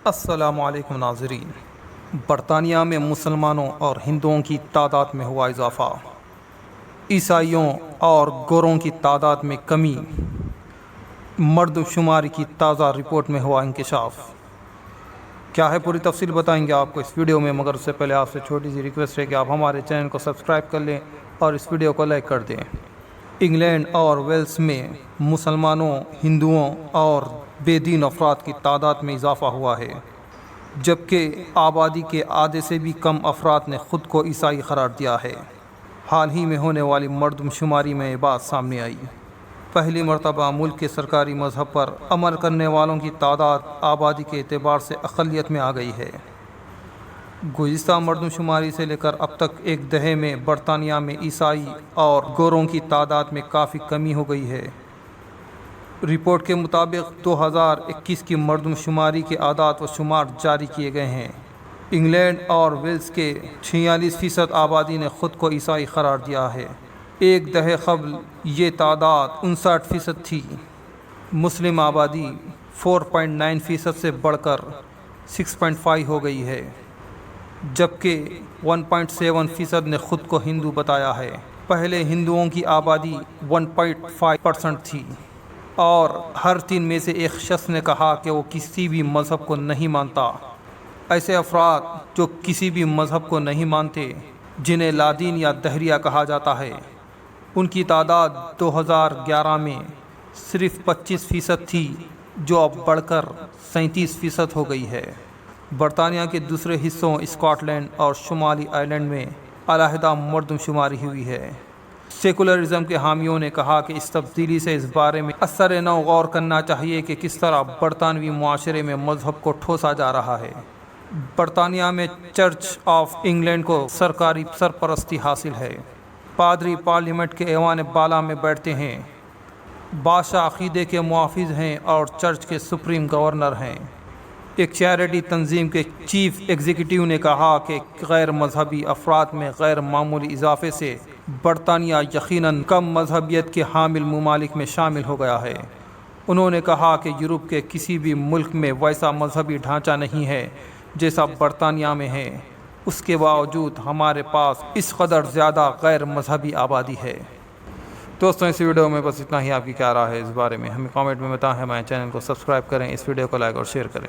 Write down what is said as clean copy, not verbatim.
السلام علیکم ناظرین۔ برطانیہ میں مسلمانوں اور ہندوؤں کی تعداد میں ہوا اضافہ، عیسائیوں اور گوروں کی تعداد میں کمی، مردم شماری کی تازہ رپورٹ میں ہوا انکشاف۔ کیا ہے پوری تفصیل بتائیں گے آپ کو اس ویڈیو میں، مگر اس سے پہلے آپ سے چھوٹی سی ریکویسٹ ہے کہ آپ ہمارے چینل کو سبسکرائب کر لیں اور اس ویڈیو کو لائک کر دیں۔ انگلینڈ اور ویلز میں مسلمانوں، ہندوؤں اور بے دین افراد کی تعداد میں اضافہ ہوا ہے، جبکہ آبادی کے آدھے سے بھی کم افراد نے خود کو عیسائی قرار دیا ہے۔ حال ہی میں ہونے والی مردم شماری میں یہ بات سامنے آئی۔ پہلی مرتبہ ملک کے سرکاری مذہب پر عمل کرنے والوں کی تعداد آبادی کے اعتبار سے اقلیت میں آ گئی ہے۔ گزشتہ مردم شماری سے لے کر اب تک ایک دہے میں برطانیہ میں عیسائی اور گوروں کی تعداد میں کافی کمی ہو گئی ہے۔ رپورٹ کے مطابق 2021 کی مردم شماری کے اعداد و شمار جاری کیے گئے ہیں۔ انگلینڈ اور ویلز کے 46% آبادی نے خود کو عیسائی قرار دیا ہے۔ ایک دہے قبل یہ تعداد 59% تھی۔ مسلم آبادی 4.9% سے بڑھ کر 6.5 ہو گئی ہے، جبکہ 1.7% نے خود کو ہندو بتایا ہے۔ پہلے ہندوؤں کی آبادی 1.5% تھی، اور ہر 3 میں سے ایک شخص نے کہا کہ وہ کسی بھی مذہب کو نہیں مانتا۔ ایسے افراد جو کسی بھی مذہب کو نہیں مانتے، جنہیں لادین یا دہریہ کہا جاتا ہے، ان کی تعداد 2011 میں صرف 25% تھی، جو اب بڑھ کر 37% ہو گئی ہے۔ برطانیہ کے دوسرے حصوں اسکاٹ لینڈ اور شمالی آئرلینڈ میں علیحدہ مردم شماری ہوئی ہے۔ سیکولرزم کے حامیوں نے کہا کہ اس تبدیلی سے اس بارے میں اثر نو غور کرنا چاہیے کہ کس طرح برطانوی معاشرے میں مذہب کو ٹھوسا جا رہا ہے۔ برطانیہ میں چرچ آف انگلینڈ کو سرکاری سرپرستی حاصل ہے۔ پادری پارلیمنٹ کے ایوان بالا میں بیٹھتے ہیں، بادشاہ عقیدے کے محافظ ہیں اور چرچ کے سپریم گورنر ہیں۔ ایک چیریٹی تنظیم کے چیف ایگزیکٹو نے کہا کہ غیر مذہبی افراد میں غیر معمولی اضافے سے برطانیہ یقیناً کم مذہبیت کے حامل ممالک میں شامل ہو گیا ہے۔ انہوں نے کہا کہ یورپ کے کسی بھی ملک میں ویسا مذہبی ڈھانچہ نہیں ہے جیسا برطانیہ میں ہے، اس کے باوجود ہمارے پاس اس قدر زیادہ غیر مذہبی آبادی ہے۔ دوستوں، اس ویڈیو میں بس اتنا ہی۔ آپ کی کیا رائے ہے اس بارے میں ہمیں کامنٹ میں بتائیں۔ ہمارے چینل کو سبسکرائب کریں، اس ویڈیو کو لائک اور شیئر کریں۔